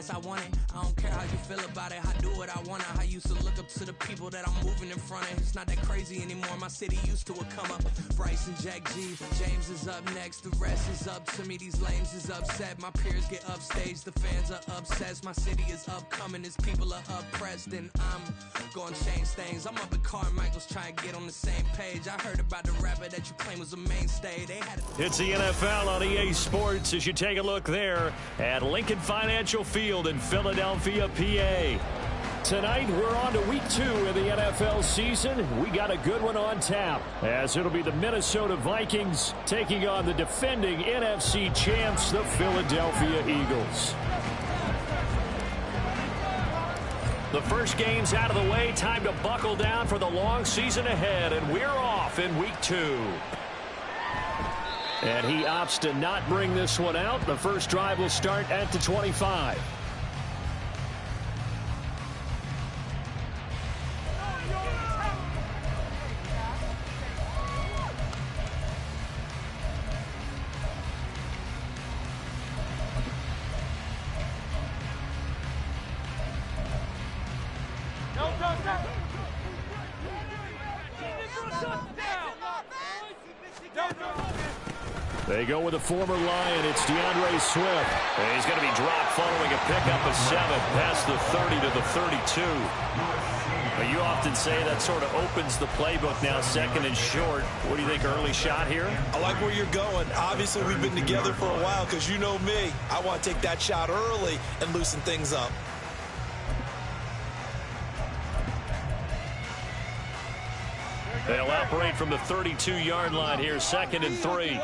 as I want it. I don't care how you feel about it, I do what I want. I used to look up to the people that I'm moving in front of. It's not that crazy anymore, my city used to a come up. Bryce and Jack G, James is up next, the rest is up to me. These lames is upset, my peers get upstaged, the fans are obsessed. My city is upcoming, its people are oppressed, and I'm gonna change things. I'm up at Carmichael's trying to get on the same page. I heard about the rapper that you claim was a mainstay. They had It's the NFL on EA Sports as you take a look there at Lincoln Financial Field in Philadelphia, PA. Tonight, we're on to week 2 of the NFL season. We got a good one on tap, as it'll be the Minnesota Vikings taking on the defending NFC champs, the Philadelphia Eagles. The first game's out of the way. Time to buckle down for the long season ahead, and we're off in week 2. And he opts to not bring this one out. The first drive will start at the 25. They go with a former Lion. It's DeAndre Swift. And he's going to be dropped following a pickup of 7 past the 30 to the 32. But you often say that sort of opens the playbook now, second and short. What do you think, early shot here? I like where you're going. Obviously, we've been together for a while because you know me. I want to take that shot early and loosen things up. They'll operate from the 32-yard line here, second and 3.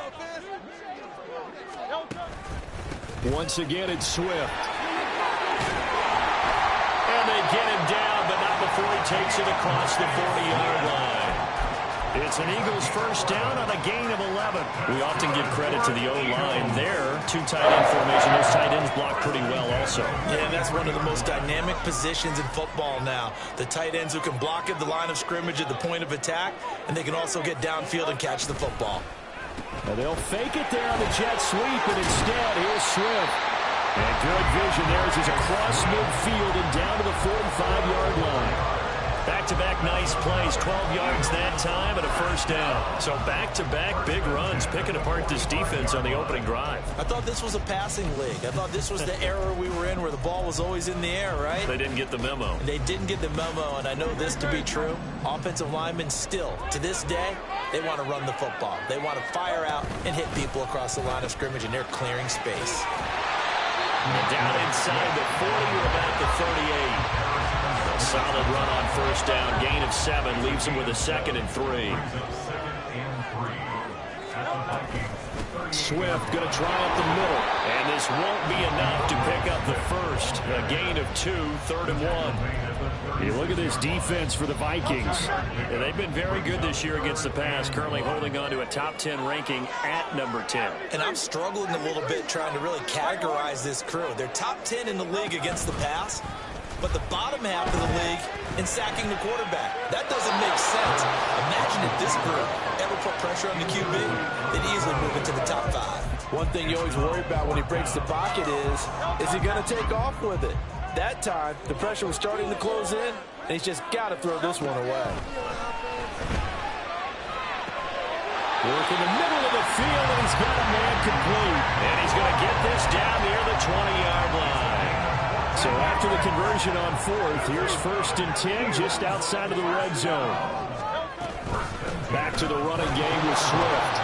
Once again, it's Swift. And they get him down, but not before he takes it across the 40-yard line. It's an Eagles first down on a gain of 11. We often give credit to the O-line there. 2 tight end formation. Those tight ends block pretty well also. Yeah, that's one of the most dynamic positions in football now. The tight ends who can block at the line of scrimmage at the point of attack, and they can also get downfield and catch the football. And they'll fake it there on the jet sweep, and instead, here's Swift. And good vision there as he's across midfield and down to the 45-yard line. Back-to-back nice plays, 12 yards that time and a first down. So back-to-back big runs, picking apart this defense on the opening drive. I thought this was a passing league. I thought this was the era we were in where the ball was always in the air, right? They didn't get the memo. They didn't get the memo, and I know this to be true. Offensive linemen still, to this day, they want to run the football. They want to fire out and hit people across the line of scrimmage, and they're clearing space. And down inside the 40 or about the 38. A solid run on first down. Gain of 7 leaves him with a second and 3. Swift going to try up the middle. And this won't be enough to pick up the first. A gain of 2, third and 1. You look at this defense for the Vikings. Yeah, they've been very good this year against the pass, currently holding on to a top 10 ranking at number 10. And I'm struggling a little bit trying to really categorize this crew. They're top 10 in the league against the pass, but the bottom half of the league in sacking the quarterback. That doesn't make sense. Imagine if this group ever put pressure on the QB, they'd easily move into the top 5. One thing you always worry about when he breaks the pocket is he going to take off with it? That time, the pressure was starting to close in, and he's just got to throw this one away. Work in the middle of the field, and he's got a man complete. And he's going to get this down near the 20-yard line. So after the conversion on 4th, here's 1st and 10 just outside of the red zone. Back to the running game with Swift.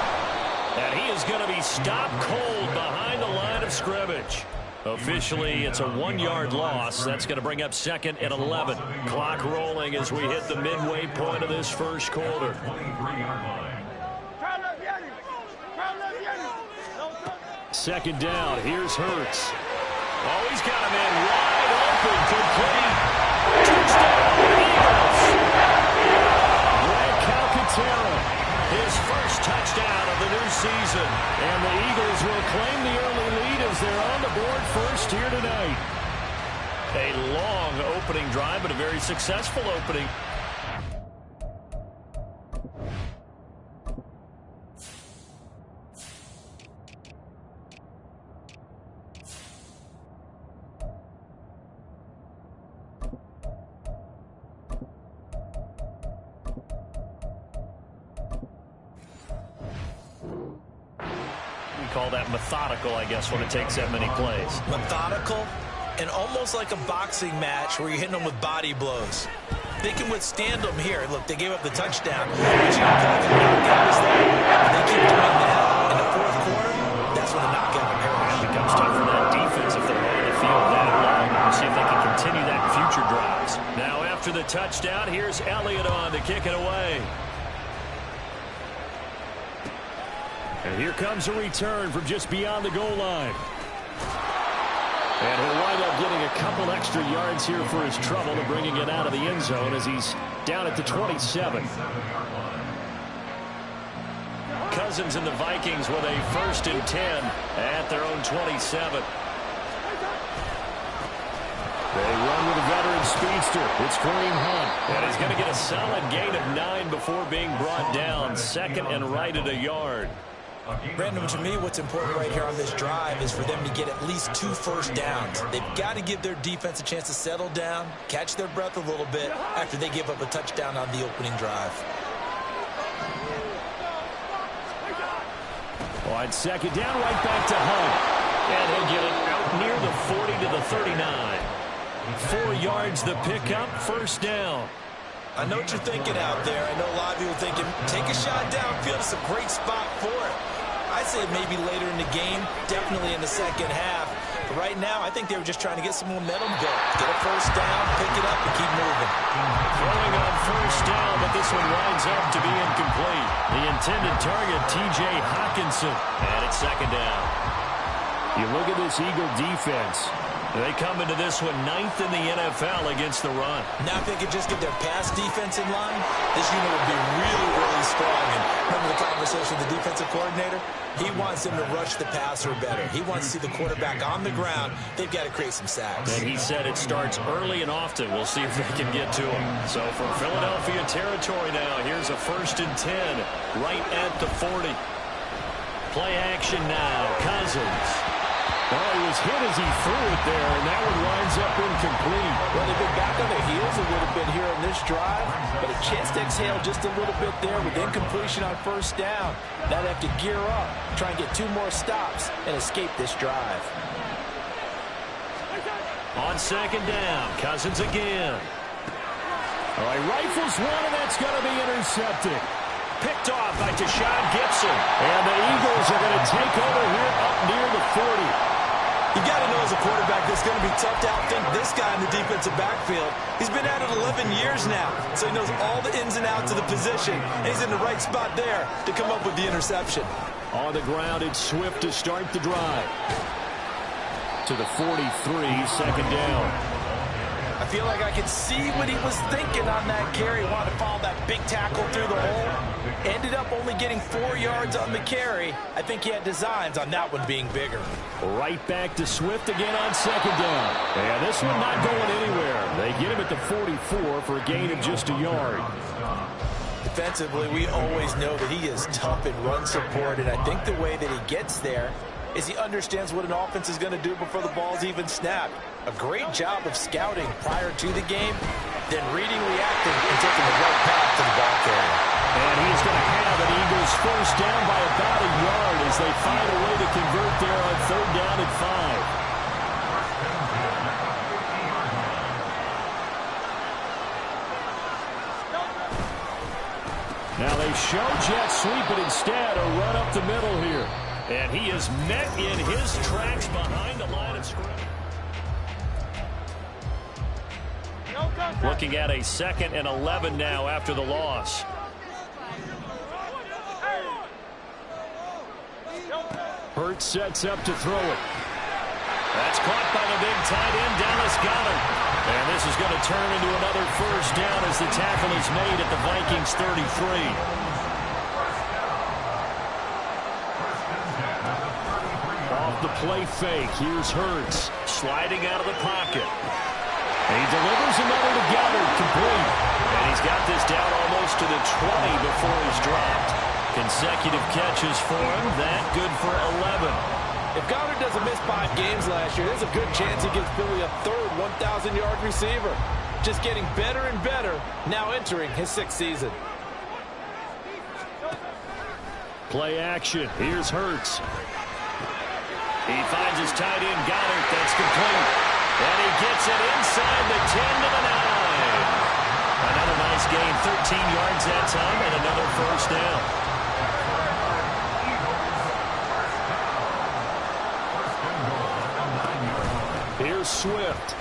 And he is going to be stopped cold behind the line of scrimmage. Officially, it's a 1-yard loss. That's going to bring up 2nd and 11. Clock rolling as we hit the midway point of this first quarter. Second down. Here's Hurts. Oh, he's got a man wide open. Complete. Touchdown, Eagles. Greg Calcaterra, his first touchdown of the new season. And the Eagles will claim the early lead as they're on the board first here tonight. A long opening drive, but a very successful opening. would call that methodical, I guess, when it takes that many plays. Methodical and almost like a boxing match where you're hitting them with body blows. They can withstand them here. Look, they gave up the touchdown. But you know, they keep doing that in the fourth quarter. That's when the knockout occurs. It becomes tough for that defense if they're on the field that long. We'll see if they can continue that in future drives. Now, after the touchdown, here's Elliott on to kick it away. And here comes a return from just beyond the goal line. And he'll wind up getting a couple extra yards here for his trouble to bringing it out of the end zone as he's down at the 27. Cousins and the Vikings with a 1st and 10 at their own 27. They run with a veteran speedster. It's Kareem Hunt. And he's going to get a solid gain of 9 before being brought down. 2nd and right at a yard. Brandon, to me, what's important right here on this drive is for them to get at least 2 first downs. They've got to give their defense a chance to settle down, catch their breath a little bit after they give up a touchdown on the opening drive. On 2nd down, right back to Hunt. And he'll get it out near the 40 to the 39. 4 yards the pickup, 1st down. I know what you're thinking out there. I know a lot of you are thinking, take a shot downfield. It's a great spot for it. I'd say maybe later in the game, definitely in the second half. But right now, I think they were just trying to get some momentum built. Get a first down, pick it up, and keep moving. Throwing on 1st down, but this one winds up to be incomplete. The intended target, T.J. Hockenson. And it's 2nd down. You look at this Eagle defense. They come into this one 9th in the NFL against the run. Now if they could just get their pass defense in line, this unit would be really, really strong. And remember the conversation with the defensive coordinator? He wants them to rush the passer better. He wants to see the quarterback on the ground. They've got to create some sacks. And he said it starts early and often. We'll see if they can get to him. So from Philadelphia territory now, here's a 1st and 10 right at the 40. Play action now. Cousins. Oh, he was hit as he threw it there, and that one winds up incomplete. Well, they've been back on their heels a little bit here on this drive, but a chance to exhale just a little bit there with incompletion on 1st down. Now they have to gear up, try and get 2 more stops, and escape this drive. On 2nd down, Cousins again. All right, rifles one, and that's going to be intercepted. Picked off by Tashawn Gibson. And the Eagles are going to take over here up near the 40. You got to know as a quarterback that's going to be tough to outthink this guy in the defensive backfield. He's been at it 11 years now, so he knows all the ins and outs of the position, and he's in the right spot there to come up with the interception. On the ground, it's Swift to start the drive. To the 43, 2nd down. I feel like I can see what he was thinking on that carry. Wanted to follow that big tackle through the hole. Ended up only getting 4 yards on the carry. I think he had designs on that one being bigger. Right back to Swift again on 2nd down. And this one not going anywhere. They get him at the 44 for a gain of just a yard. Defensively, we always know that he is tough in run support, and I think the way that he gets there is he understands what an offense is going to do before the ball's even snapped. A great job of scouting prior to the game, then reading, reacting, and taking the right path to the ball carrier. And he's going to have an Eagles 1st down by about a yard as they find a way to convert there on 3rd down and 5. Now they show jet sweep it instead, a run up the middle here. And he is met in his tracks behind the line of scrimmage. Looking at a 2nd and 11 now after the loss. Hurts sets up to throw it. That's caught by the big tight end, Dallas Goedert. And this is going to turn into another 1st down as the tackle is made at the Vikings 33. The play fake. Here's Hurts sliding out of the pocket. And he delivers another to Goedert, complete. And he's got this down almost to the 20 before he's dropped. Consecutive catches for him. That good for 11. If Goedert doesn't miss 5 games last year, there's a good chance he gives Philly a 3rd 1,000-yard receiver. Just getting better and better, now entering his 6th season. Play action. Here's Hurts. He finds his tight end, Goddard. That's complete. And he gets it inside the 10 to the 9. Another nice gain, 13 yards that time, and another first down. Here's Swift.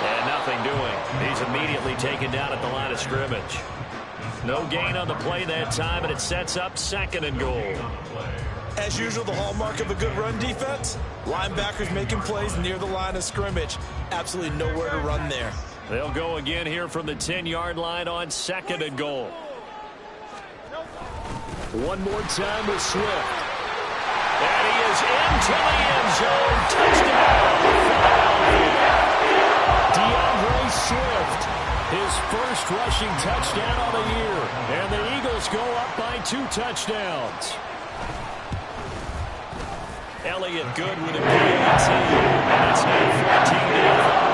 And nothing doing. He's immediately taken down at the line of scrimmage. No gain on the play that time, and it sets up 2nd and goal. As usual, the hallmark of a good run defense, linebackers making plays near the line of scrimmage. Absolutely nowhere to run there. They'll go again here from the 10-yard line on 2nd and goal. One more time with Swift. And he is into the end zone. Touchdown, Philadelphia. DeAndre Swift, his first rushing touchdown of the year. And the Eagles go up by 2 touchdowns. Elliott good with a PAT. And it's now 14-5.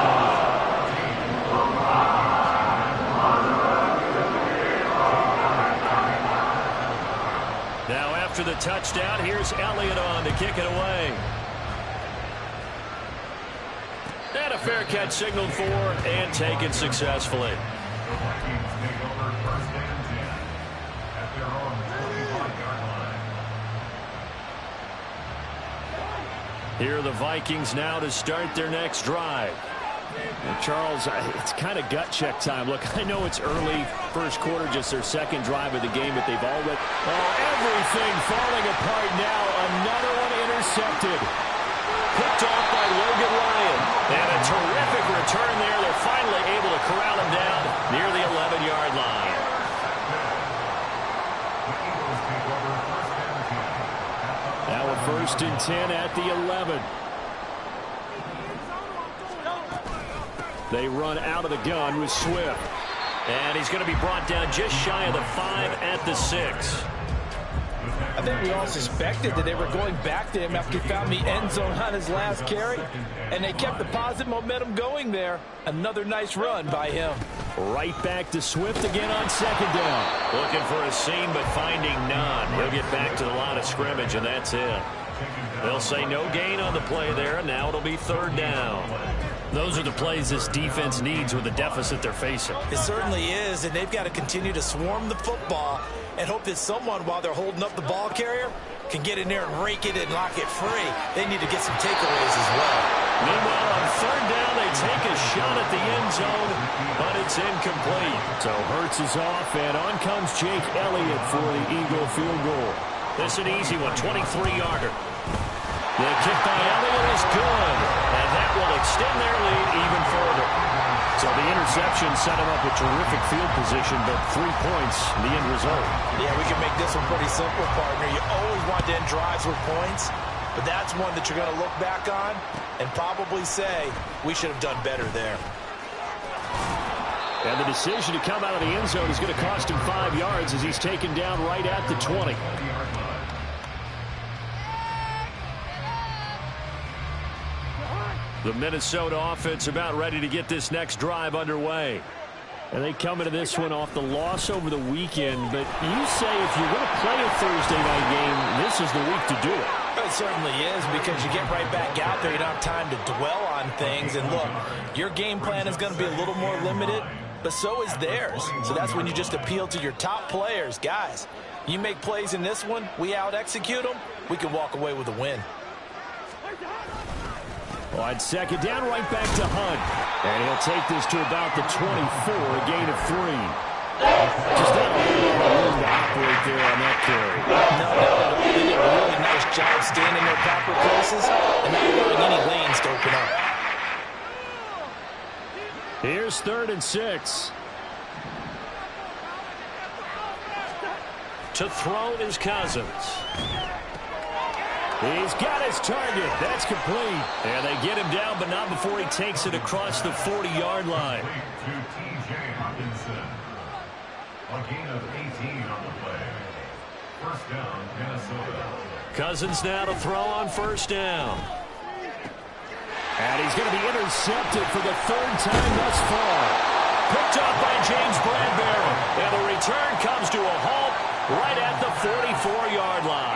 Now after the touchdown, here's Elliott on to kick it away. And a fair catch signaled for and taken successfully. Here are the Vikings now to start their next drive. And Charles, it's kind of gut check time. Look, I know it's early, first quarter, just their second drive of the game, but they've already... everything falling apart now. Another one intercepted. Picked off by Logan Ryan. And a terrific return there. They're finally able to corral him down near the 11-yard line. Now a 1st and 10 at the 11. They run out of the gun with Swift. And he's going to be brought down just shy of the 5 at the 6. I think we all suspected that they were going back to him after he found the end zone on his last carry. And they kept the positive momentum going there. Another nice run by him. Right back to Swift again on 2nd down. Looking for a seam, but finding none. He'll get back to the line of scrimmage, and that's it. They'll say no gain on the play there, and now it'll be 3rd down. Those are the plays this defense needs with the deficit they're facing. It certainly is, and they've got to continue to swarm the football and hope that someone, while they're holding up the ball carrier, can get in there and rake it and lock it free. They need to get some takeaways as well. Meanwhile, on 3rd down, they take a shot at the end zone, but it's incomplete. So Hurts is off, and on comes Jake Elliott for the Eagle field goal. This is an easy one, 23-yarder. The kick by Elliott is good, and that will extend their lead even further. So the interception set him up with terrific field position, but 3 points, the end result. Yeah, we can make this one pretty simple, partner. You always want to end drives with points, but that's one that you're going to look back on and probably say, we should have done better there. And the decision to come out of the end zone is going to cost him 5 yards as he's taken down right at the 20. The Minnesota offense about ready to get this next drive underway. And they come into this one off the loss over the weekend. But you say if you're going to play a Thursday night game, this is the week to do it. It certainly is, because you get right back out there. You don't have time to dwell on things. And look, your game plan is going to be a little more limited, but so is theirs. So that's when you just appeal to your top players. Guys, you make plays in this one, we out-execute them, we can walk away with a win. On 2nd down, right back to Hunt. And he'll take this to about the 24, a gain of 3. Just not a whole lot of room to operate there on that carry. No, they did a really nice job staying in their proper places and not allowing any lanes to open up. Here's 3rd and 6. To throw is Cousins. He's got his target. That's complete. And they get him down, but not before he takes it across the 40-yard line. Cousins now to throw on 1st down. And he's going to be intercepted for the 3rd time thus far. Picked up by James Bradbury. And the return comes to a halt right at the 44-yard line.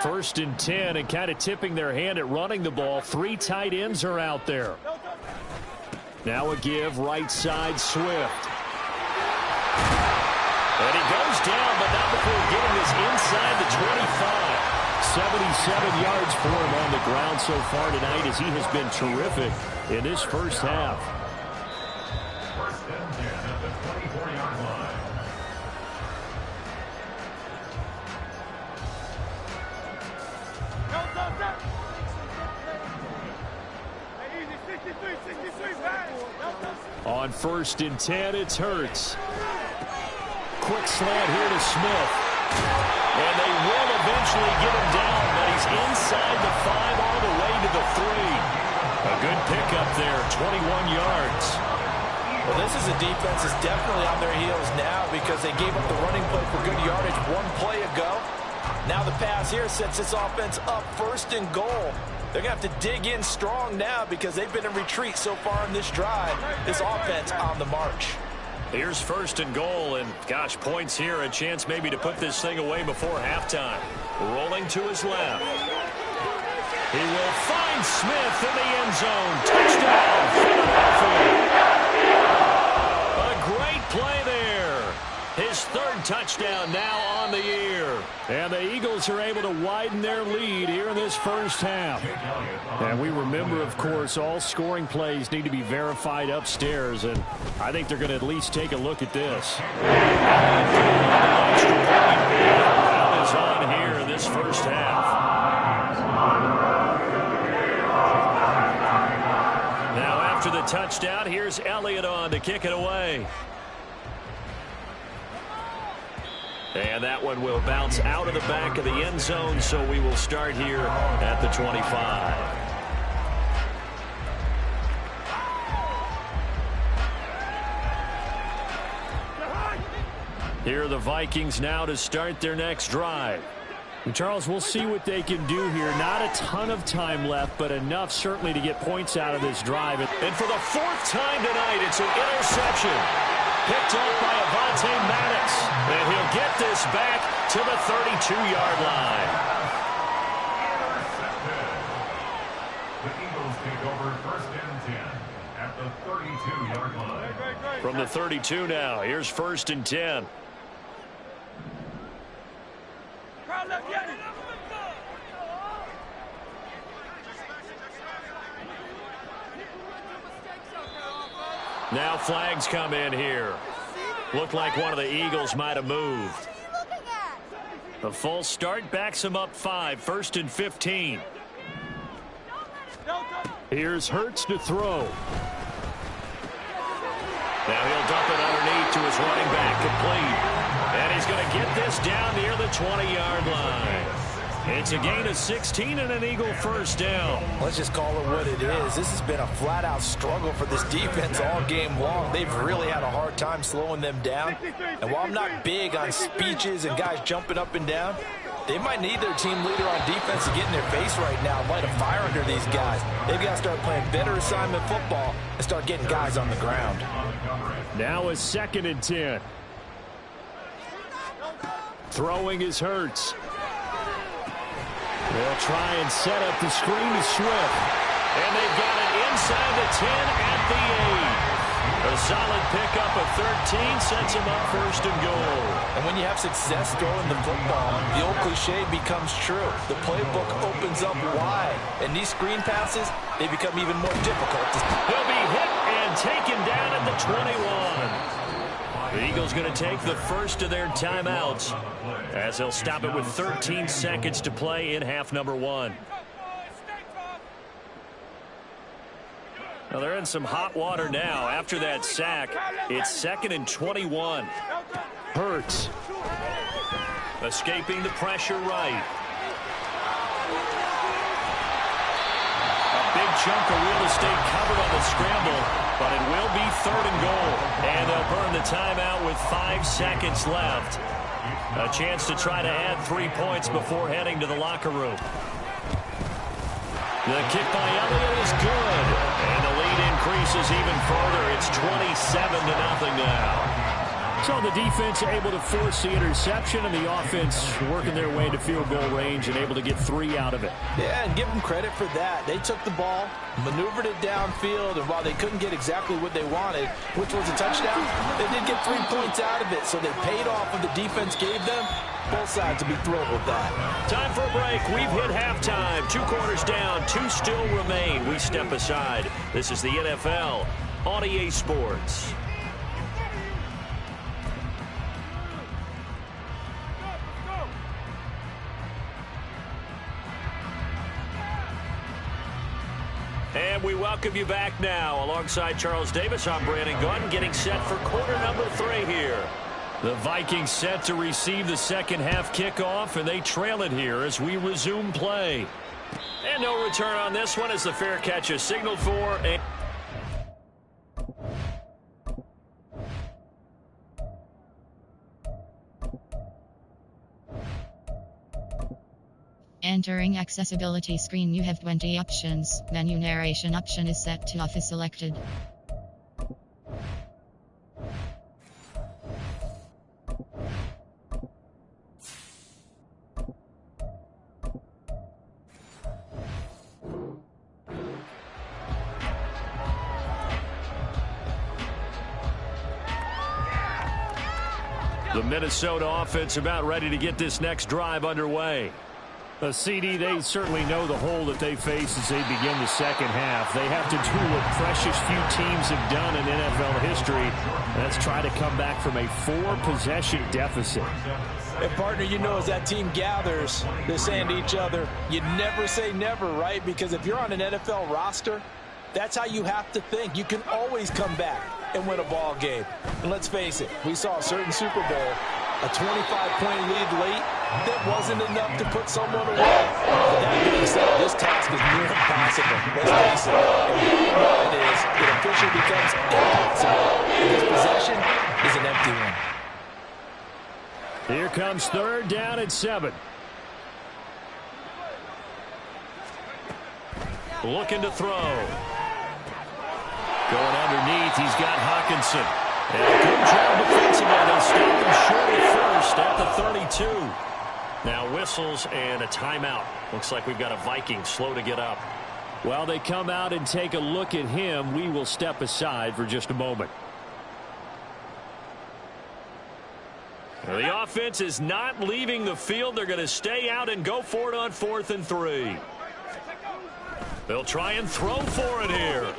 First and 10, and kind of tipping their hand at running the ball. 3 tight ends are out there. Now a give, right side, Swift. And he goes down, but not before getting this inside the 25. 77 yards for him on the ground so far tonight, as he has been terrific in this first half. First and 10 at the 24-yard line. On first and 10, it's Hurts. Quick slant here to Smith. And they will eventually get him down, but he's inside the 5 all the way to the 3. A good pickup there, 21 yards. Well, this is a defense that's definitely on their heels now because they gave up the running play for good yardage 1 play ago. Now the pass here sets this offense up first and goal. They're going to have to dig in strong now because they've been in retreat so far in this drive. This offense on the march. Here's first and goal, and gosh, points here, a chance maybe to put this thing away before halftime. Rolling to his left. He will find Smith in the end zone. Touchdown, Philadelphia. A great play there. His 3rd touchdown now on the year. And the Eagles are able to widen their lead here in this first half. And we remember, of course, all scoring plays need to be verified upstairs, and I think they're going to at least take a look at this. That is on here in this first half. Now after the touchdown, here's Elliott on to kick it away. And that one will bounce out of the back of the end zone, so we will start here at the 25. Here are the Vikings now to start their next drive. And Charles, we'll see what they can do here. Not a ton of time left, but enough certainly to get points out of this drive. And for the 4th time tonight, it's an interception. Picked off by Avonte Maddox. And he'll get this back to the 32-yard line. The Eagles take over first and 10 at the 32-yard line. From the 32 now, here's first and 10. Now flags come in here. Looked like one of the Eagles might have moved. The false start backs him up 5, first and 15. Here's Hurts to throw. Now he'll dump it underneath to his running back, complete. And he's going to get this down near the 20-yard line. It's a gain of 16 and an Eagle first down. Let's just call it what it is. This has been a flat-out struggle for this defense all game long. They've really had a hard time slowing them down. And while I'm not big on speeches and guys jumping up and down, they might need their team leader on defense to get in their face right now and light a fire under these guys. They've got to start playing better assignment football and start getting guys on the ground. Now a 2nd and 10. Throwing is Hurts. They'll try and set up the screen to Swift. And they've got it inside the 10 at the 8. A solid pickup of 13 sets him up first and goal. And when you have success throwing the football, the old cliche becomes true. The playbook opens up wide. And these screen passes, they become even more difficult. He'll be hit and taken down at the 21. The Eagles going to take the first of their timeouts as they'll stop it with 13 seconds to play in half number 1. Now they're in some hot water now. After that sack, it's 2nd and 21. Hurts escaping the pressure right. A big chunk of real estate covered on the scramble, but it will be 3rd and goal. And they'll burn the timeout with 5 seconds left. A chance to try to add 3 points before heading to the locker room. The kick by Elliott is good. And the lead increases increases even further. It's 27-0 now. So the defense able to force the interception, and the offense working their way to field goal range and able to get 3 out of it. Yeah, and give them credit for that. They took the ball, maneuvered it downfield, and while they couldn't get exactly what they wanted, which was a touchdown, they did get 3 points out of it. So they paid off what the defense gave them. Both sides to be thrilled with that. Time for a break. We've hit halftime. 2 quarters down, 2 still remain. We step aside. This is the NFL on EA Sports. And we welcome you back now. Alongside Charles Davis, I'm Brandon Gunn, getting set for quarter number 3 here. The Vikings set to receive the second half kickoff, and they trail it here as we resume play. And no return on this one as the fair catch is signaled for. Entering accessibility screen, you have 20 options. Menu narration option is set to off is selected. The Minnesota offense about ready to get this next drive underway. CD, they certainly know the hole that they face as they begin the second half. They have to do what precious few teams have done in NFL history. That's try to come back from a 4-possession deficit. And partner, you know, as that team gathers, they're saying to each other, you never say never, right? Because if you're on an NFL roster, that's how you have to think. You can always come back and win a ball game. And let's face it, we saw a certain Super Bowl, a 25-point lead late. That wasn't enough to put someone away. But that being said, this task is near impossible. Let's face it. And what it is, it officially becomes impossible. This possession is an empty one. Here comes 3rd down and 7. Looking to throw. Going underneath, he's got Hockenson. And a good job defensively. They stop him short at first at the 32. Now whistles and a timeout. Looks like we've got a Viking slow to get up. While they come out and take a look at him, we will step aside for just a moment. Well, the offense is not leaving the field. They're going to stay out and go for it on 4th and 3. They'll try and throw for it here.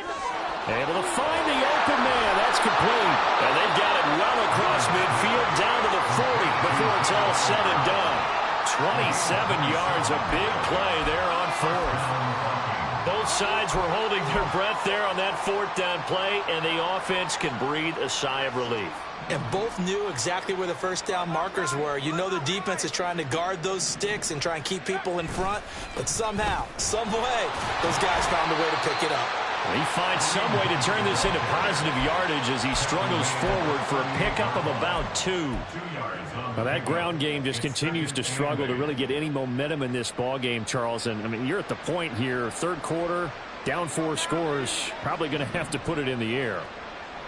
Able to find the open man. That's complete. And they've got it well across midfield down to the 40 before it's all said and done. 27 yards, a big play there on 4th. Both sides were holding their breath there on that 4th down play, and the offense can breathe a sigh of relief. And both knew exactly where the first down markers were. You know the defense is trying to guard those sticks and try and keep people in front, but somehow, some way, those guys found a way to pick it up. He finds some way to turn this into positive yardage as he struggles forward for a pickup of about 2. Now that ground game just continues to struggle to really get any momentum in this ball game, Charles. And I mean, you're at the point here, 3rd quarter, down 4 scores, probably going to have to put it in the air.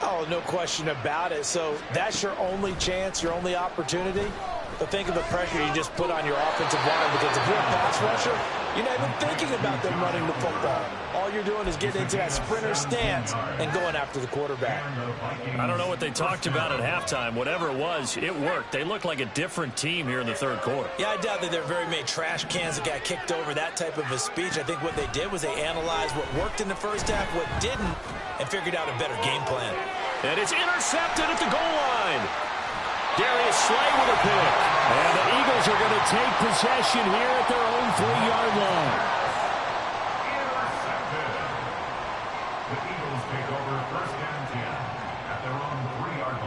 Oh, no question about it. So that's your only chance, your only opportunity. But think of the pressure you just put on your offensive line, because if you're a pass rusher, you're not even thinking about them running the football. All you're doing is getting into that sprinter stance and going after the quarterback. I don't know what they talked about at halftime. Whatever it was, it worked. They look like a different team here in the 3rd quarter. Yeah, I doubt that there are very many trash cans that got kicked over, that type of a speech. I think what they did was they analyzed what worked in the first half, what didn't, and figured out a better game plan. And it's intercepted at the goal line. Darius Slay with a pick. And the Eagles are going to take possession here at their own 3-yard line. Intercepted. The Eagles take over 1st and 10 at their own 3-yard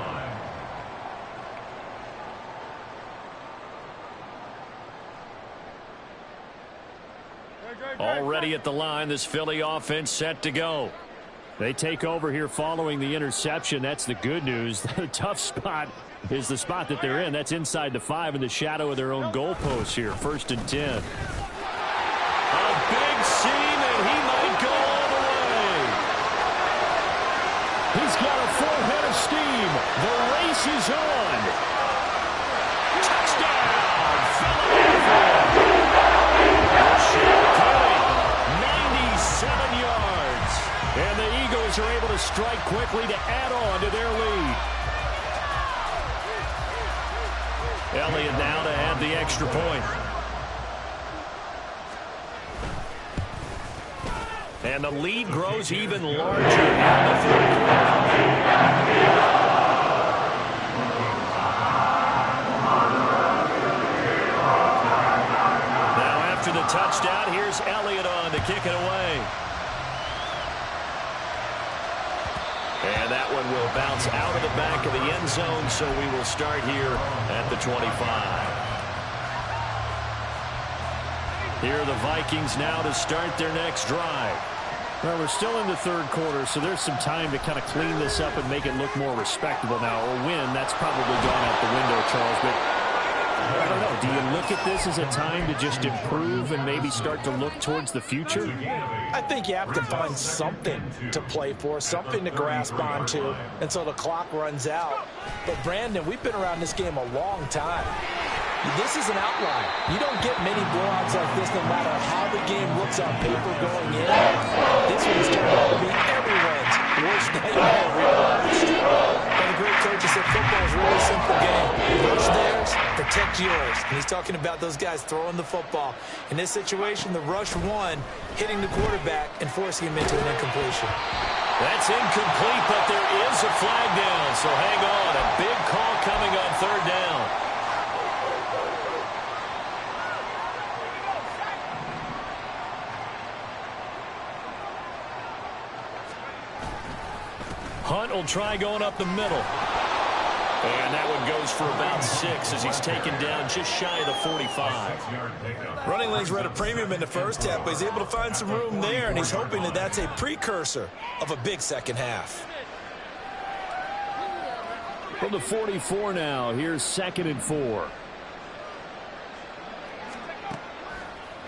line. Already at the line, this Philly offense set to go. They take over here following the interception. That's the good news. The tough spot is the spot that they're in. That's inside the 5 in the shadow of their own goalpost here. 1st and 10. A big seam, and he might go all the way. catches on. Touchdown, Philadelphia. 97 yards. And the Eagles are able to strike quickly to add on to their lead. Elliott now to add the extra point. And the lead grows even larger in the third quarter. Now after the touchdown, here's Elliott on to kick it away. And that one will bounce out of the back of the end zone, so we will start here at the 25. Here are the Vikings now to start their next drive. Well, we're still in the third quarter, so there's some time to kind of clean this up and make it look more respectable now. Or win, that's probably gone out the window, Charles. But I don't know. Do you look at this as a time to just improve and maybe start to look towards the future? I think you have to find something to play for, something to grasp onto until the clock runs out. But, Brandon, we've been around this game a long time. This is an outlier. You don't get many blowouts like this no matter how the game looks on paper going in. This one's turned out to be everyone's worst nightmare realized. And the great coach said football is a really simple game. Rush theirs, protect yours. And he's talking about those guys throwing the football. In this situation, the rush one, hitting the quarterback and forcing him into an incompletion. That's incomplete, but there is a flag down, so hang on. A big call coming on third down. Hunt will try going up the middle. And that one goes for about 6 as he's taken down just shy of the 45. Running lanes were at a premium in the first half, but he's able to find some room there, and he's hoping that that's a precursor of a big second half. From the 44 now, here's 2nd and 4.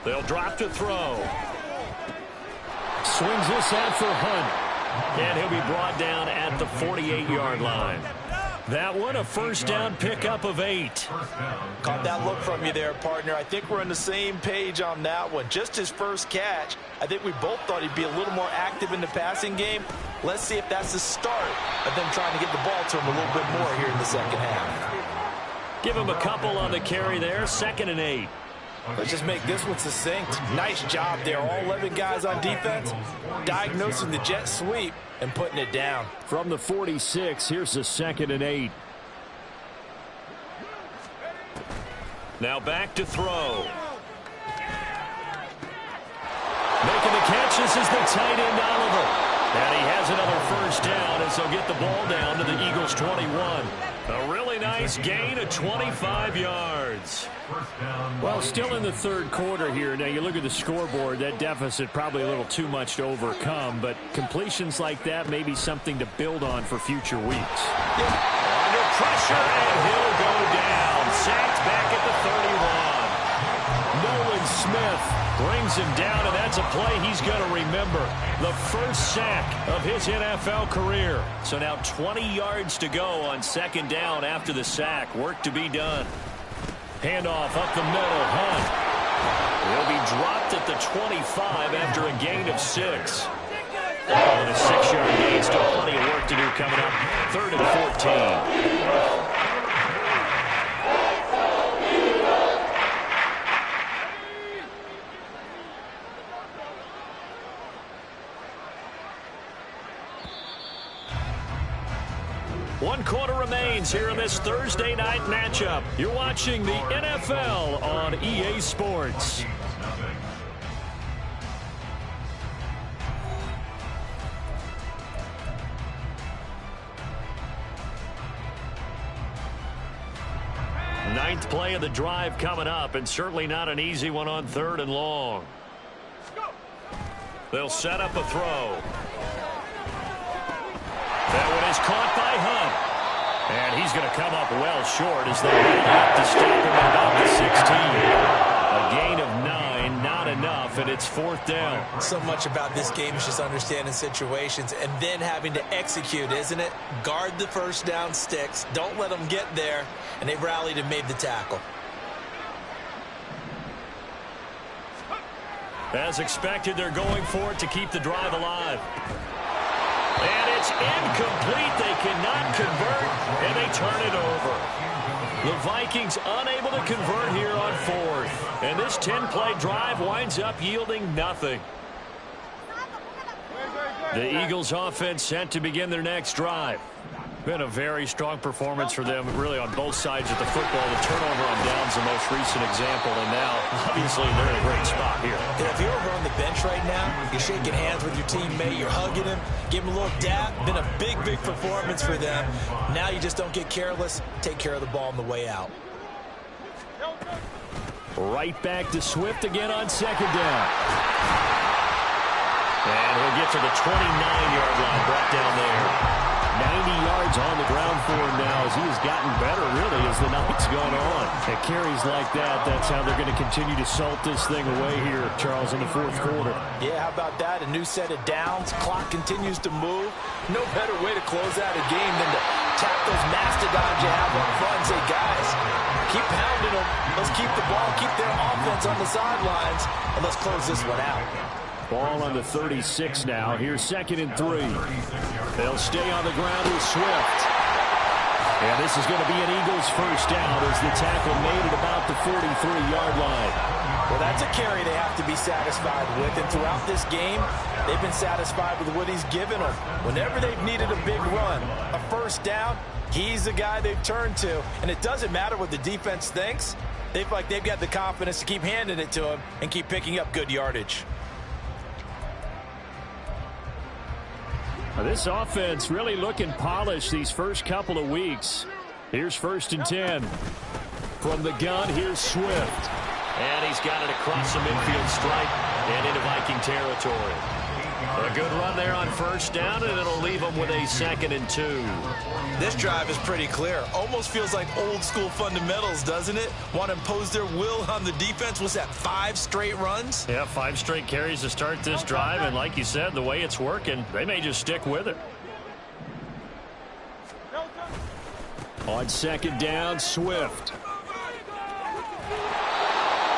They'll drop to throw. Swings this out for Hunt. And he'll be brought down at the 48-yard line. That one, a first down pickup of 8. Caught that look from you there, partner. I think we're on the same page on that one. Just his first catch. I think we both thought he'd be a little more active in the passing game. Let's see if that's the start of them trying to get the ball to him a little bit more here in the second half. Give him a couple on the carry there. 2nd and 8. Let's just make this one succinct. Nice job there. All 11 guys on defense diagnosing the jet sweep and putting it down. From the 46, here's the 2nd and 8. Now back to throw. Making the catch, this is the tight end Oliver. And he has another first down as they'll get the ball down to the Eagles' 21. A really nice gain of 25 yards. Well, still in the third quarter here. Now, you look at the scoreboard, that deficit probably a little too much to overcome, but completions like that may be something to build on for future weeks. Under pressure, and he'll go down. Sacked back at the 31. Nolan Smith brings him down, and that's a play he's going to remember. The first sack of his NFL career. So now 20 yards to go on 2nd down after the sack. Work to be done. Handoff up the middle. Hunt. He'll be dropped at the 25 after a gain of 6. And a 6-yard gain. Still plenty of work to do coming up. 3rd and 14. One quarter remains here in this Thursday night matchup. You're watching the NFL on EA Sports. Ninth play of the drive coming up, and certainly not an easy one on 3rd and long. They'll set up a throw. That one is caught by Hunt. And he's going to come up well short as they have to stop him at about the 16. A gain of 9, not enough and it's 4th down. So much about this game is just understanding situations and then having to execute, isn't it? Guard the first down sticks. Don't let them get there. And they rallied and made the tackle. As expected, they're going for it to keep the drive alive. And it's incomplete. They cannot convert, and they turn it over. The Vikings unable to convert here on 4th. And this 10-play drive winds up yielding nothing. The Eagles offense set to begin their next drive. Been a very strong performance for them, really, on both sides of the football. The turnover on downs the most recent example, and now, obviously, they're in a great spot here. Yeah, if you're over on the bench right now, you're shaking hands with your teammate, you're hugging him, give him a little dap. Been a big, big performance for them. Now you just don't get careless. Take care of the ball on the way out. Right back to Swift again on 2nd down. And he'll get to the 29-yard line, brought down there. 90 yards on the ground for him now as he has gotten better, really, as the night's gone on. At carries like that, that's how they're going to continue to salt this thing away here, Charles, in the 4th quarter. Yeah, how about that? A new set of downs. Clock continues to move. No better way to close out a game than to tap those mastodons you have up front and say, guys, keep pounding them. Let's keep the ball, keep their offense on the sidelines, and let's close this one out. Ball on the 36 now. Here's 2nd and 3. They'll stay on the ground with Swift. And this is going to be an Eagles first down as the tackle made it about the 43-yard line. Well, that's a carry they have to be satisfied with. And throughout this game, they've been satisfied with what he's given them. Whenever they've needed a big run, a first down, he's the guy they've turned to. And it doesn't matter what the defense thinks. They've got the confidence to keep handing it to him and keep picking up good yardage. This offense really looking polished these first couple of weeks. Here's 1st and 10. From the gun, here's Swift. And he's got it across the midfield stripe and into Viking territory. A good run there on 1st down, and it'll leave them with a 2nd and 2. This drive is pretty clear. Almost feels like old school fundamentals, doesn't it? Want to impose their will on the defense. Was that 5 straight runs? Yeah, 5 straight carries to start this drive, and like you said, the way it's working, they may just stick with it. On 2nd down, Swift.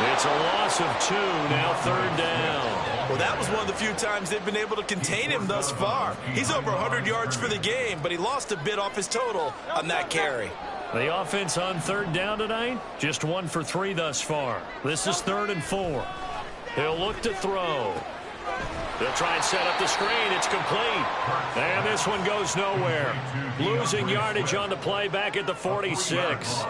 It's a loss of 2, now 3rd down. Well, that was one of the few times they've been able to contain him thus far. He's over 100 yards for the game, but he lost a bit off his total on that carry. The offense on 3rd down tonight, just 1 for 3 thus far. This is 3rd and 4. He'll look to throw. They'll try and set up the screen. It's complete. And this one goes nowhere. Losing yardage on the play back at the 46.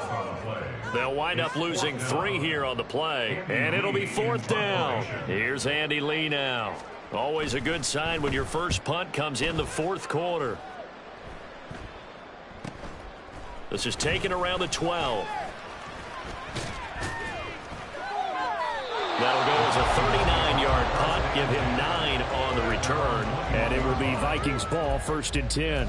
They'll wind up losing 3 here on the play, and it'll be 4th down. Here's Andy Lee now. Always a good sign when your first punt comes in the 4th quarter. This is taken around the 12. That'll go as a 39-yard punt, give him 9 on the return, and it will be Vikings ball, 1st and 10.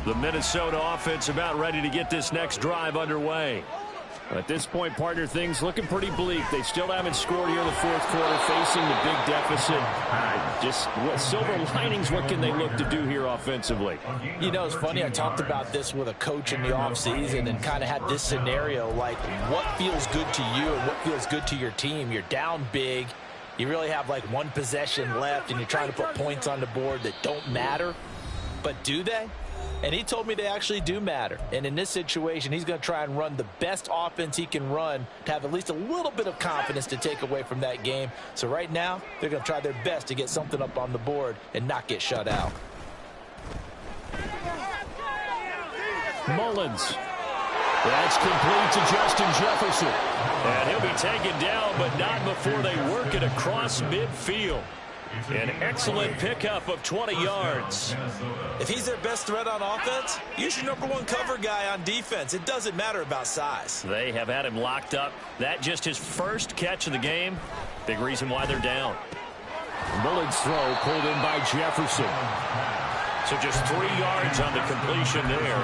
The Minnesota offense about ready to get this next drive underway. At this point, partner, things looking pretty bleak. They still haven't scored here in the 4th quarter, facing the big deficit. Just what silver linings, what can they look to do here offensively? You know, it's funny, I talked about this with a coach in the offseason and kind of had this scenario, like what feels good to you and what feels good to your team. You're down big. You really have like 1 possession left, and you're trying to put points on the board that don't matter. But do they? And he told me they actually do matter. And in this situation, he's going to try and run the best offense he can run to have at least a little bit of confidence to take away from that game. So right now, they're going to try their best to get something up on the board and not get shut out. Mullins. That's complete to Justin Jefferson. And he'll be taken down, but not before they work it across midfield. An excellent pickup of 20 yards. If he's their best threat on offense, use your #1 cover guy on defense. It doesn't matter about size. They have had him locked up. That just his first catch of the game. Big reason why they're down. Mullins' throw pulled in by Jefferson. So just 3 yards on the completion there.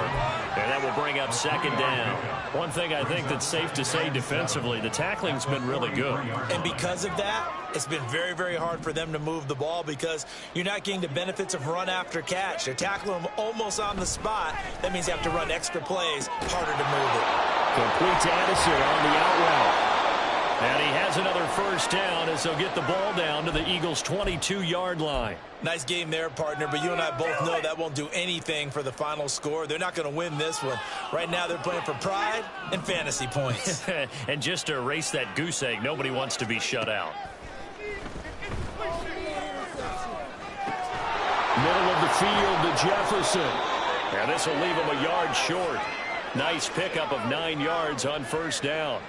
And that will bring up second down. One thing I think that's safe to say defensively, the tackling's been really good. And because of that, it's been very, very hard for them to move the ball because you're not getting the benefits of run after catch. They're tackling them almost on the spot. That means they have to run extra plays, harder to move it. Complete to Addison on the out route. And he has another first down as they'll get the ball down to the Eagles' 22-yard line. Nice game there, partner, but you and I both know that won't do anything for the final score. They're not going to win this one. Right now they're playing for pride and fantasy points. And just to erase that goose egg, nobody wants to be shut out. Middle of the field to Jefferson. And this will leave him a yard short. Nice pickup of 9 yards on first down.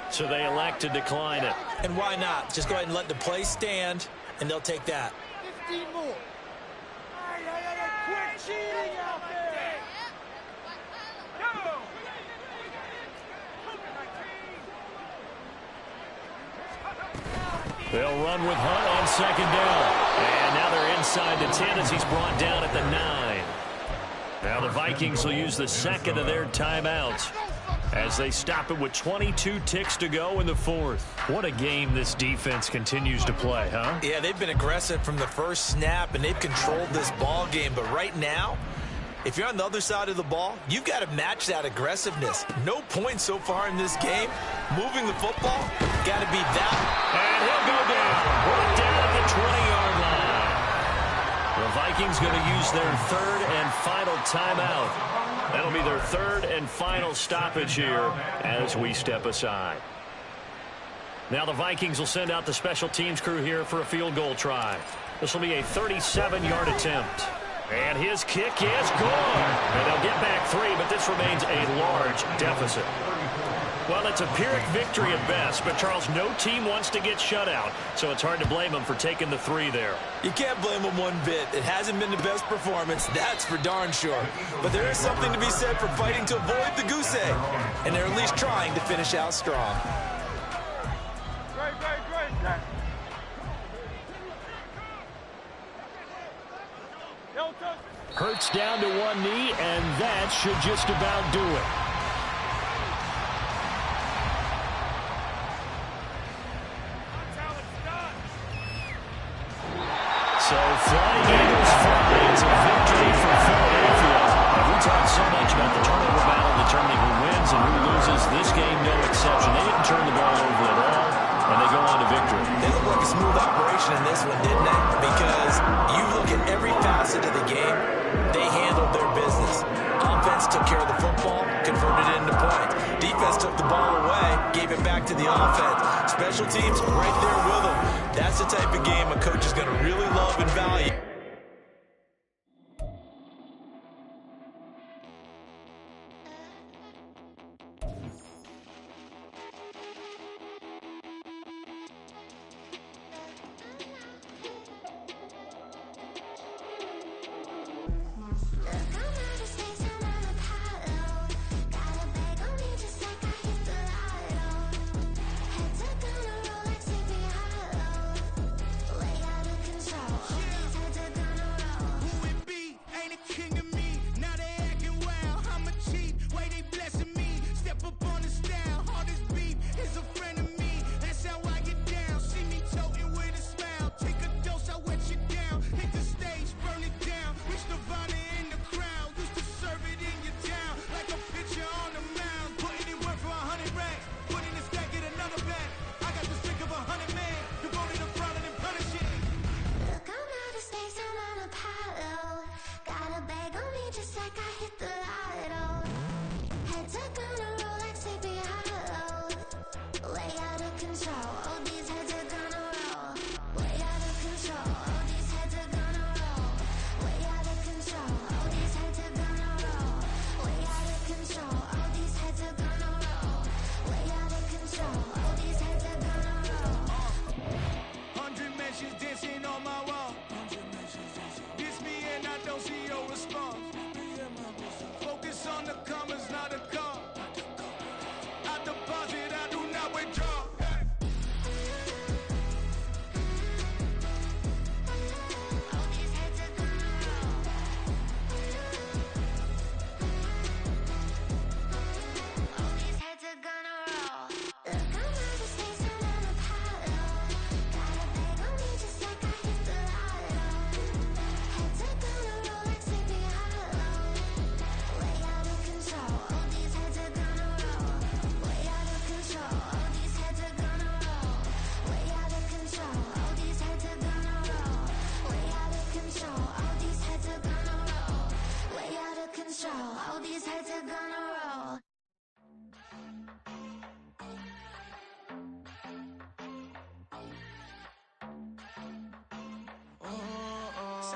So they elect to decline it. And why not? Just go ahead and let the play stand, and they'll take that. 15 more. Quit cheating out there. They'll run with Hunt on second down. And now they're inside the 10 as he's brought down at the 9. Now the Vikings will use the second of their timeouts as they stop it with 22 ticks to go in the fourth. What a game this defense continues to play, huh? Yeah, they've been aggressive from the first snap, and they've controlled this ball game. But right now, if you're on the other side of the ball, you've got to match that aggressiveness. No points so far in this game. Moving the football, got to be that. And he'll go down. Brought down at the 20-yard line. The Vikings going to use their third and final timeout. That'll be their third and final stoppage here as we step aside. Now the Vikings will send out the special teams crew here for a field goal try. This will be a 37-yard attempt. And his kick is good. And they'll get back 3, but this remains a large deficit. Well, it's a Pyrrhic victory at best, but Charles, no team wants to get shut out, so it's hard to blame them for taking the 3 there. You can't blame them one bit. It hasn't been the best performance, that's for darn sure. But there is something to be said for fighting to avoid the goose egg, and they're at least trying to finish out strong. Great. Hurts down to one knee, and that should just about do it. So Flying Eagles fly. It's a victory for Philadelphia. And we talked so much about the turnover battle determining who wins and who loses. This game, no exception. They didn't turn the ball over at all, and they go on to victory. They look like a smooth operation in this one, didn't they? Because you look at every facet of the game, they handled their business. Offense took care of the football, converted it into points. Defense took the ball away, gave it back to the offense. Special teams right there with them. That's the type of game a coach is going to really love and value.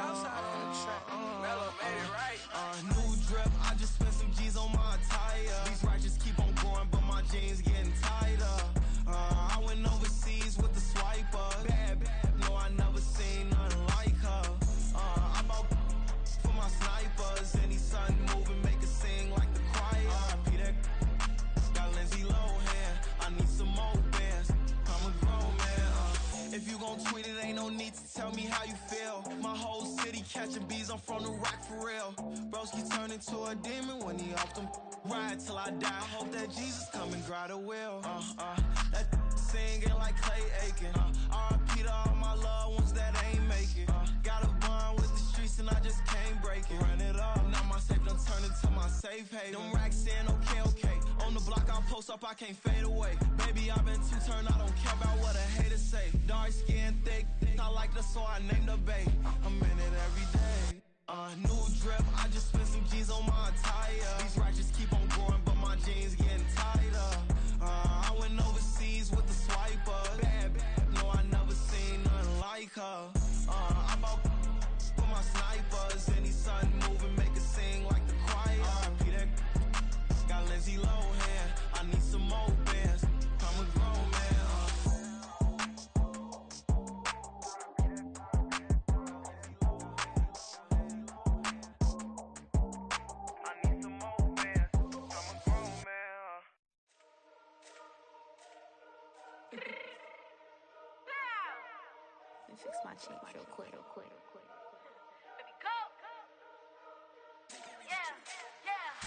Southside on the track. Mellow made it right. New drip, I just spent some G's on my attire. These righteous keep on going, but my jeans getting tighter. I went overseas with the swiper. Bad, no, I never seen nothing like her. I bought for my snipers. Any sun moving, make it sing like the choir. Peter got Lindsay Lohan. I need some more bands. I'm a grown man. If you gon' tweet it, ain't no need to tell me how you feel. My whole city catching bees, I'm from the rock for real. Broski turn into a demon when he off them. Ride till I die. I hope that Jesus come and grab the wheel. That singing like Clay Aiken. R.I.P. to all my loved ones that ain't make it. Got a bond with the streets and I just can't break it. Run it up, now my safe done turned into my safe haven. Them racks in, okay. On the block I'll post up, I can't fade away. Baby, I've been too turned, I don't care about what a hater say. Dark skin, thick, I like the so I named the babe. I'm in it every day. New drip, I just spent some G's on my attire. These righteous keep on going, but my jeans getting tighter. I went overseas with the swiper. Bad, no, I never seen nothing like her. I bought for my snipers. Any sun moving, make it sing like the choir. Peter got Lindsay Lohan. I need some more bands. I'm a grown man. Fix my change real quick.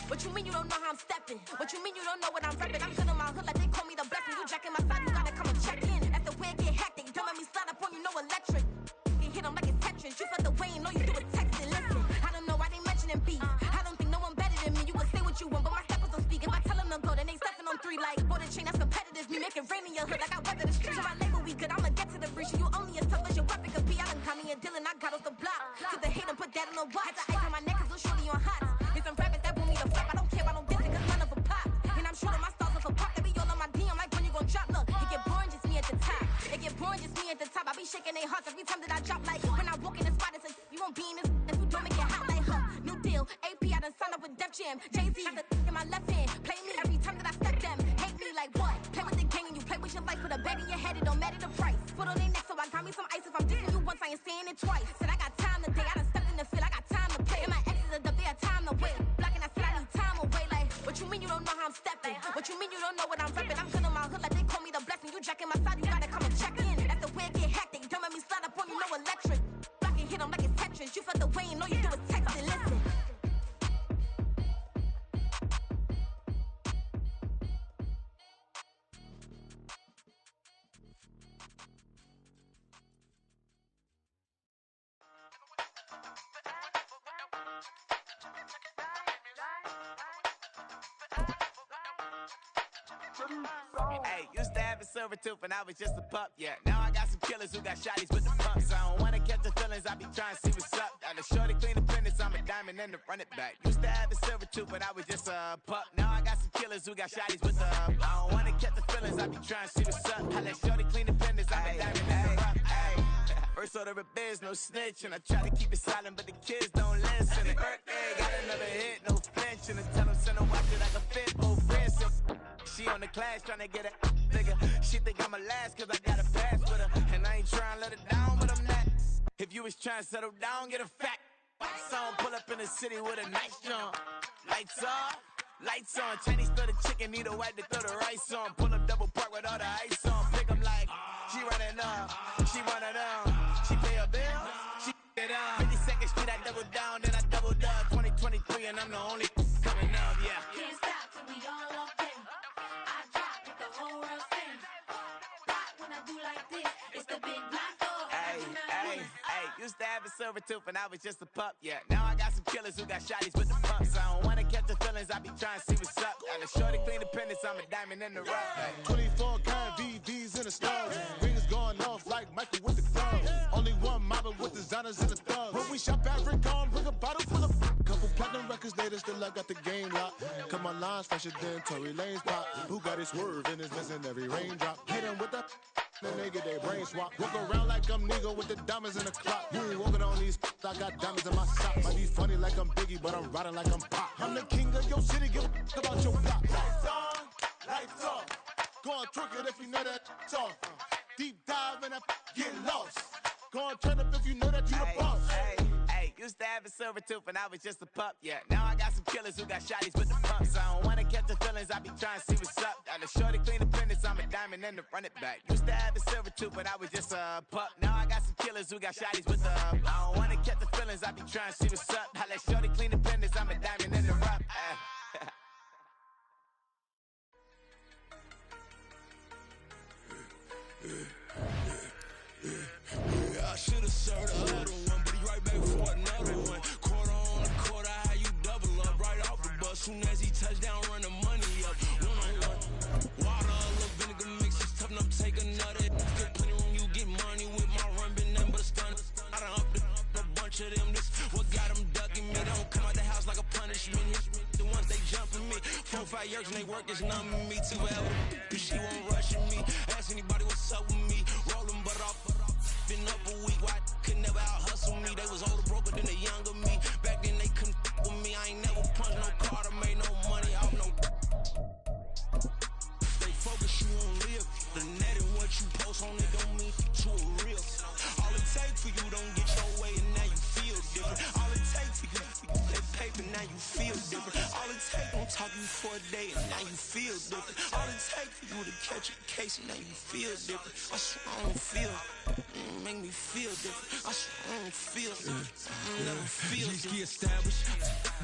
What you mean you don't know how I'm stepping? What you mean you don't know what I'm repping? I'm good in my hood like they call me the blessing. You jacking my side, you gotta come and check in. That's the way it get hectic. Don't make me slide up on you, no electric. You hit them like it's Tetris. You felt the way and all you do is text it. Listen, I don't know why they mentioning beef. I don't think no one better than me. You can say what you want, but my steppers don't speak. If I tell them to go, then they stepping on 3 like border chain. That's competitive. Me making rain in your hood like I weather the streets. So my label we good. I'ma get to the breach. You only as tough as your weapon could be. I done got me a deal and I got off the block. Cause the hate and put that on the watch. Had the ice on my neck cause little shorty on hot. There's some rappers that want me to flop. I don't care about no dissing cause none of them pop. And I'm shooting my stars off a pop. They be all on my DM like when you gon' drop. Look, it get boring just me at the top. It get boring just me at the top. I be shaking their hearts every time that I drop. Like when I walk in the spot, it's a you won't be in this if you don't make it hot like her. New deal, AP, I done signed up with Def Jam. Jay-Z got the in my left hand. Play me every time that I step them. Hate me like what? Play with the gang and you play with your life. Put a bet in your head, it don't matter the price. Put on their neck, so I got me some ice. If I'm dissing you once, I ain't saying it twice. Said I got time today, I done stepped in the field, I got time to play. And my exes are up there, time to wait. Blocking, I said I need time away. Like, what you mean you don't know how I'm stepping? What you mean you don't know what I'm repping? I'm good in my hood like they call me the blessing. You jacking my side, you gotta come and check in. That's the way it get hectic. Don't make me slide up on you, no electric. Blocking, hit them like it's Tetris. You felt the way and all you do is text it. Listen. Hey, used to have a silver tooth and I was just a pup, yeah. Now I got some killers who got shotties with the pumps. I don't wanna catch the feelings, I be trying to see what's up. Got a shorty clean the penis, I'm a diamond and to run it back. Used to have a silver tooth but I was just a pup. Now I got some killers who got shotties with the I don't wanna catch the feelings, I be trying to see what's up. I let shorty clean the penis, I'm a diamond and to run it. First order of biz, no snitch, and I try to keep it silent, but the kids don't listen. And birthday, got another hit, no flinch, and I tell them send her watch it like a fit, old friend. So she on the class tryna get a nigga. She think I'm a last cause I got a pass with her, and I ain't tryna let her down, but I'm not. If you was trying to settle down, get a fat song, pull up in the city with a nice jump. Lights off. Lights on, Chinese throw the chicken, need a wipe to throw the rice on. Pull up double park with all the ice on. Pick 'em like, she running up, she one of them. She pay her bills, she it up. 52nd Street, I double down, then I doubled up. 2023, and I'm the only coming up, yeah. Can't stop till we all up in. I drop with the whole world sing. Pop when I do like this, it's the big black dog. Hey, used to have a silver tooth and I was just a pup, yeah. Now I got some killers who got shotties with the pumps. I don't wanna catch the feelings, I be trying to see what's up. Got a shorty clean the penis, I'm a diamond in the rough. Hey. 24 karat VVs in the stars. Rings going off like Michael with the clubs. Only one model with designers in the thugs. When we shop at Rick on, bring a bottle full of couple platinum records later, still I got the game locked. Cut my lines fresher than Tory Lane's pop. Who got his swerve and is missing every raindrop. Hit him with the Then they get their brain swap. Walk around like I'm nigga with the diamonds in the clock. You ain't walking on these, I got diamonds in my sock. Might be funny like I'm Biggie, but I'm riding like I'm Pop. I'm the king of your city, give a about your block. Lights on, lights off. Go on, twerk it if you know that off. Deep dive in that, get lost. Go on, turn up if you know that you the boss. Hey, used to have a silver tooth and I was just a pup, yeah. Now I got some killers who got shotties with the pumps. I don't wanna catch the feelings, I be trying to see what's up. Got a shorty clean the pendants, I'm a diamond and to run it back. Used to have a silver tooth, but I was just a pup. Now I got some killers who got shotties with the I don't wanna catch the feelings, I be trying to see what's up. I let shorty clean the pendants, I'm a diamond and to rough. I should've served the other one, but he right back for another one. Quarter on the quarter, how you double up right off the bus. Soon as he touch down, run the money up. One-on-one. Water, a little vinegar mix, it's tough enough, take another. Get plenty room, you get money with my run, been nothing but a stun. I done upped a bunch of them, this what got them ducking me. They don't come out the house like a punishment. The ones they jumping me. 4-5 years and they work is numbing me. Too ever, she won't rushing me. Ask anybody what's up with me. Rolling butt off. Been up a week, why could never out hustle me? They was older, broker than the younger me. Back then they couldn't with me. I ain't never punched no card or made no money off no. They focus you on live. The net and what you post on it don't mean to a real. All it takes for you don't get your way and now you feel different. All it takes for you that paper now you feel different. All it takes don't talk you for a day and now you feel different. All it takes for you to catch a case and now you feel different. I swear I don't feel. Make me feel different. I swear I don't feel never feel different. Established.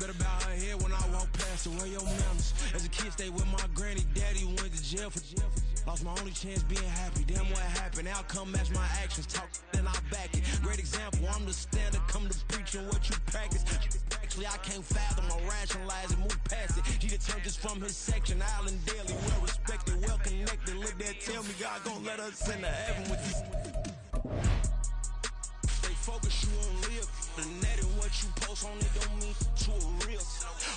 Better bow her head when I walk past the way your manners. As a kid, stayed with my granny, daddy went to jail for lost my only chance being happy. Damn what happened. Outcome match my actions. Talk then I back it. Great example. I'm the standard. Come to preaching what you practice. Actually, I can't fathom or rationalize it. Move past it. He determined just from his section. Island Daily, well respected, well connected. Look there, tell me God gon' let us into heaven with these. They focus you on live. The net and what you post on it don't mean to a real.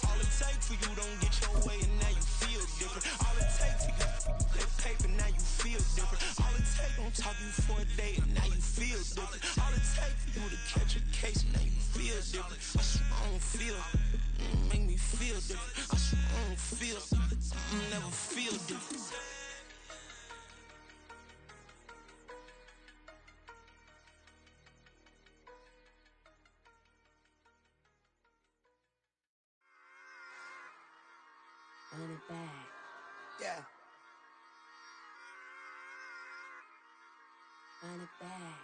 All it takes for you don't get your way and now you feel different. All it takes for you that paper now you feel different. All it takes don't talk you for a day and now you feel different. All it takes for you to catch a case and now you feel different. I swear I don't feel. Make me feel different. I swear I don't feel. Never feel different. Run it back. Yeah. Run it back.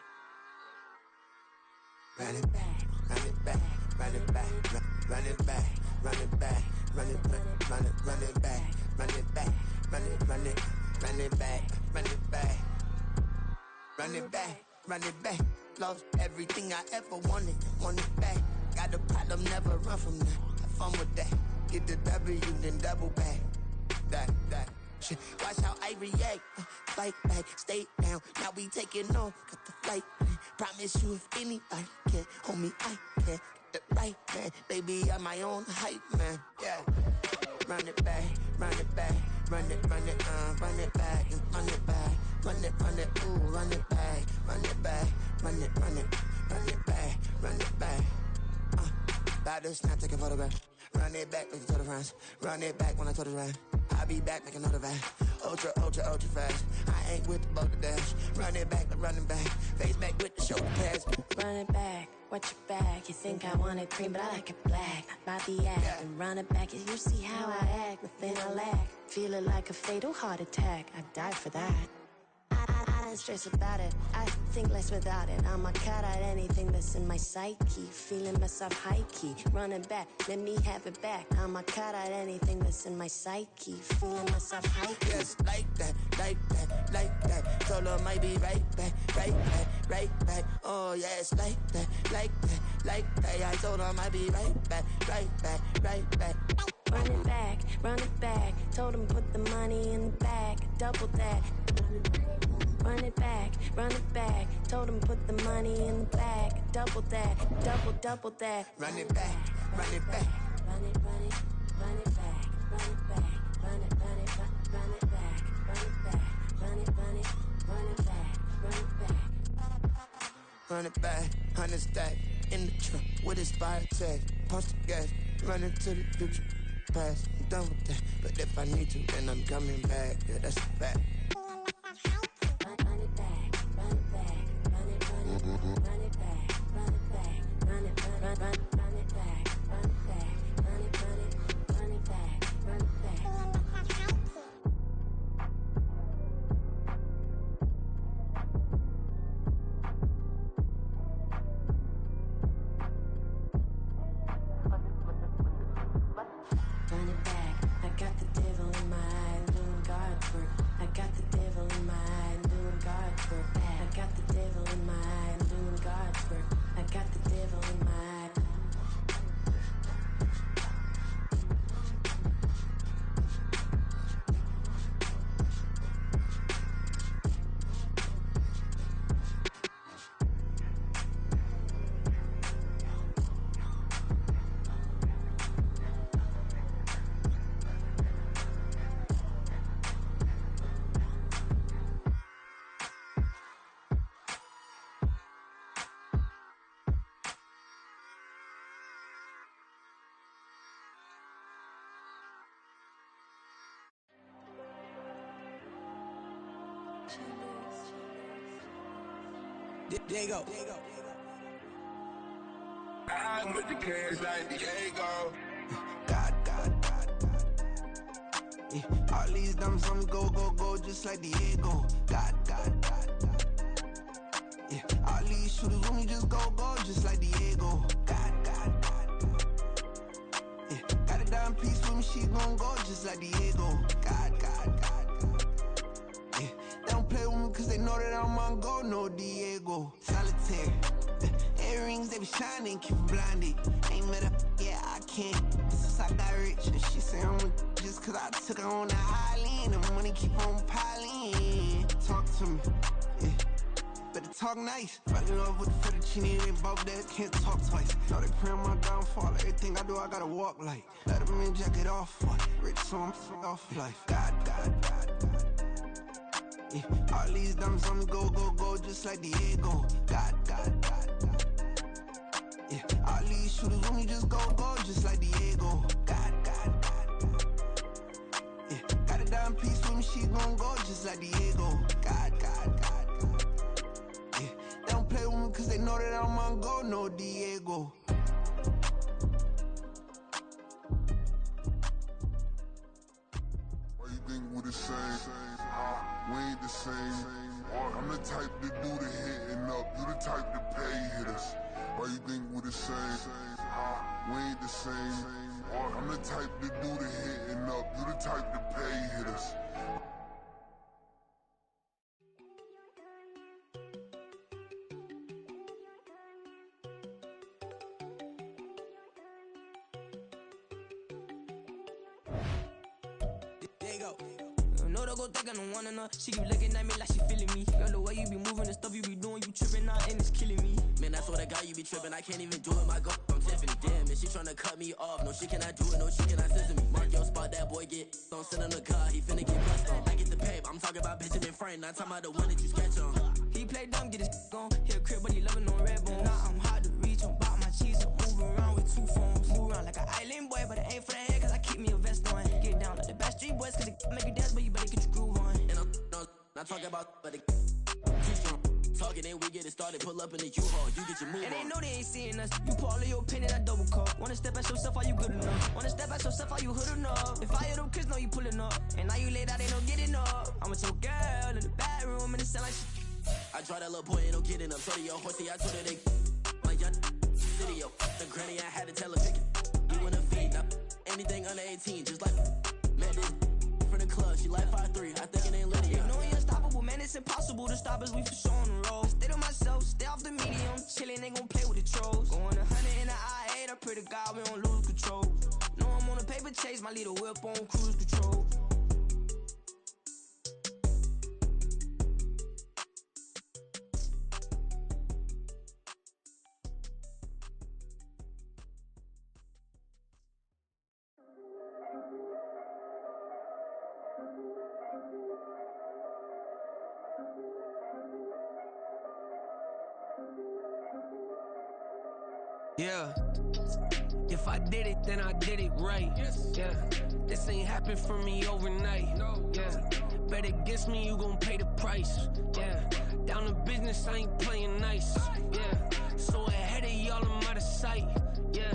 Run it back. Run it back. Run it back. Run it back. Run it back. Run it back. Run it back. Run it back. Run it back. Run it back. Run it back. Run it back. Run it back. Lost everything I ever wanted. Want it back. Got a problem, never run from that. Have fun with that. Get the W, then double back. That shit. Watch how I react. Fight back, stay down. Now we taking on. Got the flight. Promise you if anybody can, homie, I can. Get the right man. Baby, I'm my own hype man. Yeah. Run it back, run it back. Run it back, and run it back. Run it, ooh, run it back. Run it back, run it back, run it back. About to snap, take a photograph. Run it back, make it to the friends. Run it back when I told it right. I'll be back, make another back. Ultra fast. I ain't with the boat to dash. Run it back, but running back. Face back with the shoulder pads. Run it back, watch your back. You think I want it cream, but I like it black. Body act and run it back. You see how I act, nothing I lack. Feeling like a fatal heart attack. I'd die for that. I don't stress about it. I think less without it. I'ma cut out anything that's in my psyche. Feeling myself high key. Running back, let me have it back. I'ma cut out anything that's in my psyche. Feeling myself high key. Yes, like that, like that, like that. Told her I might be right back, right back, right back. Oh yes, like that, like that, like that. I told her I might be right back, right back, right back. Run it back, run it back. Told him put the money in the bag, double that. Run it back, run it back. Told him put the money in the bag, double that, double that. Run it back, run it back. Run it back, run it back, run it back, run it back, run it back, run it Run it back, 100 stack in the trunk with expired tag. Post the gas, running to the future. Past, I'm done with that. But if I need to, then I'm coming back. Yeah, that's a fact. Run it back, run it back, run it, run it, run it back, run it back, run it, run it, run it back, run it back, run it, run it, run it back, run it back. Run it back, I got the devil in my eye, doing God's work. I got the devil in my eye, doing God's work. I got the devil in my eye, doing God's work. I got the devil in my eye. Diego. I'm with the cash like Diego. God. Yeah, all these dumps on me go, just like Diego. God. Yeah, all these shooters on me just go, just like Diego. God. Yeah, got a dime piece with me, she gon' go just like Diego. God. Yeah, they don't play with me cause they know that I'm on go, no Diego. Solitaire. Earrings, they be shining, keep blinded. Ain't met up, yeah, I can't. Since I got rich, and she say I'm just cause I took her on the island. The money keep on piling. Talk to me, yeah. Better talk nice. Fucking up with the fettuccine, they both dead, can't talk twice. Now they praying my downfall, everything I do, I gotta walk like. Let them in, jacket off, what? Rich, so I'm off life. God. Yeah, all these dumps on me go, just like Diego. God. Yeah, all these shooters on me just go, just like Diego. God. Yeah, got a dime piece with me, she gon' go just like Diego. God. Yeah, they don't play with me cause they know that I'm on go, no Diego. Why you think we the same? We ain't the same. I'm the type to do the hitting up, you the type to pay hitters. Why you think we the same? We ain't the same. I'm the type to do the hitting up, you the type to pay hitters. No, they go think I don't wanna know. She keep looking at me like she feeling me. Girl, the way you be moving and stuff you be doing, you tripping out and it's killing me. Man, that's what I got, you be tripping. I can't even do it, my girl. I'm Tiffany. Damn, and she tryna cut me off. No, she cannot do it, no, she cannot listen to me. Mark your spot, that boy get. Don't send him the car, he finna get bust on. I get the pay, I'm talking about Benjamin Franklin. Not talking about the one that you sketch on. He play dumb, get his gone. Hit a crib, but he loving on red bone. Now I'm hard to reach, I'm bout my cheese. I'm moving around with two phones. Move around like an island boy, but it ain't for the head, cause I keep me a vest on. Get down like the best street boys, cause it make you dance, but you better get your groove on. And I'm not talking about, but it too strong. Talking, then we get it started, pull up in the U-Haul, you get your move and they on. know they ain't seeing us. You pull all of your pin in that double cup. Wanna step at yourself, are you good enough? Wanna step at yourself, are you hood enough? If I hear them kids know you pulling up, and now you laid out, they don't get enough. I'm with your girl in the bedroom, and it sound like shit. I draw that little boy, ain't no getting up. So to your horsey, I told her they my young video. The granny, I had to tell her pick it. You wanna feed up anything under 18, just like met this from the club. She like 5'3", I think it ain't Lydia. You know we unstoppable, man, it's impossible to stop us, we for sure on the road. Stay to myself, stay off the medium, chillin', ain't gon' play with the trolls. Going 100 in the I-8, I pray to God we don't lose control. Know I'm on a paper chase, my little whip on cruise control. Yeah. If I did it, then I did it right. Yeah. This ain't happened for me overnight. Yeah. Bet against me, you gon' pay the price. Yeah. Down to business, I ain't playing nice. Yeah. So ahead of y'all, I'm out of sight. Yeah.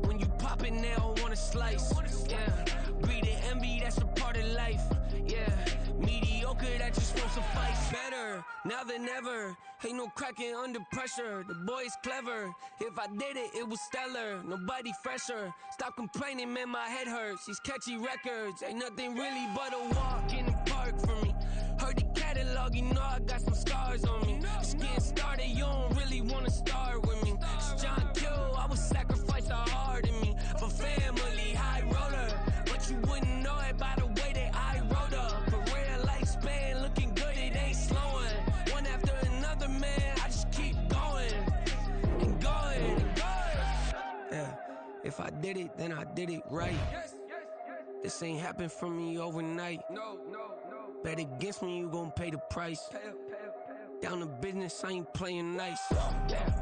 When you pop it, they all wanna slice. Yeah. Greed and envy, that's a part of life. Yeah. Mediocre, that just won't suffice. Better now than ever. Ain't no cracking under pressure. The boy's clever. If I did it, it was stellar. Nobody fresher. Stop complaining, man, my head hurts. These catchy records ain't nothing really but a walk in the park for me. Heard the catalog, you know I got some scars on me. Just getting started, you don't really wanna start with me. It's John Q, I would sacrifice a heart in me for family, high roller. But you wouldn't know it by the way that I wrote up. Career lifespan looking good, it ain't slowing. One after another, man, I just keep going and going and going. Yeah, if I did it, then I did it right. This ain't happened for me overnight. Bet against me, you gon' pay the price. Down to business, I ain't playing nice. Yeah.